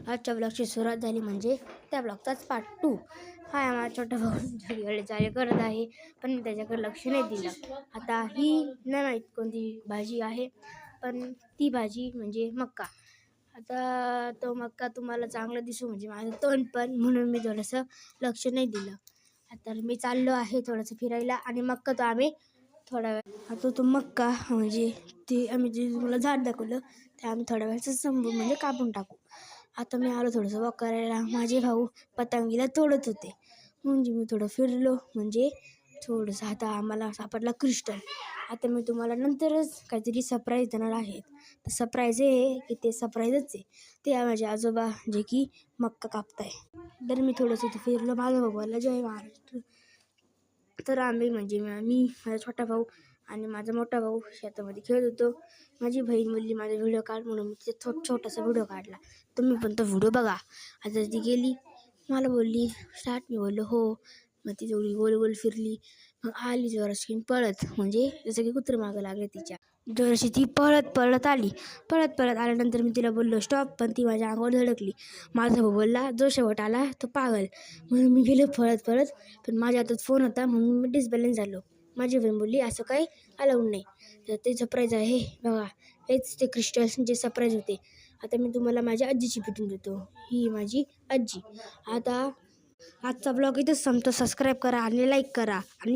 आजच्या ब्लॉगची सुरुवात झाली म्हणजे त्या ब्लॉगचाच पार्ट 2. हा माझा छोटा भाऊ झोडीकडे चाले करत आहे, पण मी त्याच्याकडे लक्ष नाही दिलं. आता ही नाही माहीत कोणती भाजी आहे, पण ती भाजी म्हणजे मक्का. आता तो मक्का तुम्हाला चांगला दिसू म्हणजे माझं तोंड पण, म्हणून मी थोडंसं लक्ष नाही दिलं. आता मी चाललो आहे थोडंसं फिरायला आणि मक्का तो आम्ही थोडा वेळ आता तो मक्का म्हणजे ते आम्ही जे तुम्हाला झाड दाखवलं ते आम्ही थोड्या वेळाचं संपू म्हणजे कापून टाकू. आता मी आलो थोडंसं वॉक करायला. माझे भाऊ पतंगीला तोडत होते, म्हणजे मी थोडं फिरलो म्हणजे थोडंसं. आता आम्हाला सापडला क्रिस्टल. आता मी तुम्हाला नंतरच काहीतरी सरप्राईज देणार आहेत. तर सरप्राईज आहे की ते सरप्राईजच आहे. ते माझे आजोबा जे की मक्का कापताय. तर मी थोडंसं इथे फिरलो. माझ्या भावाला जय महाराष्ट्र. तर आम्ही म्हणजे मी माझा छोटा भाऊ आणि माझा मोठा भाऊ शेतामध्ये खेळत होतो. माझी बहीण बोलली माझा व्हिडिओ काढ, म्हणून मी तिथे छोटासा व्हिडिओ काढला. तुम्ही पण तो व्हिडिओ बघा. आता ती गेली, मला बोलली स्टार्ट. मी बोललो हो. मग ती थोडी गोल गोल फिरली, मग आली जोराशी पळत, म्हणजे जसं की कुत्रं मागं लागले तिच्या. जोराशी ती पळत आली. पळत आल्यानंतर मी तिला बोललो स्टॉप, पण ती माझ्या अंगावर धडकली. माझा भाऊ बोलला जो शेवट आला तो पागल, म्हणून मी गेलो पळत. पण माझ्या हातात फोन होता म्हणून मी डिस्बॅलन्स झालो. माझी बहीण बोलली असं काही अलाउड नाही. तर ते सरप्राईज आहे बघा. हेच ते क्रिस्टल्स जे सरप्राईज होते. आता मी तुम्हाला माझ्या आजीची भेटून देतो. ही माझी आजी. आता आजचा ब्लॉग इथंच संपतो. सबस्क्राईब करा आणि लाईक करा आणि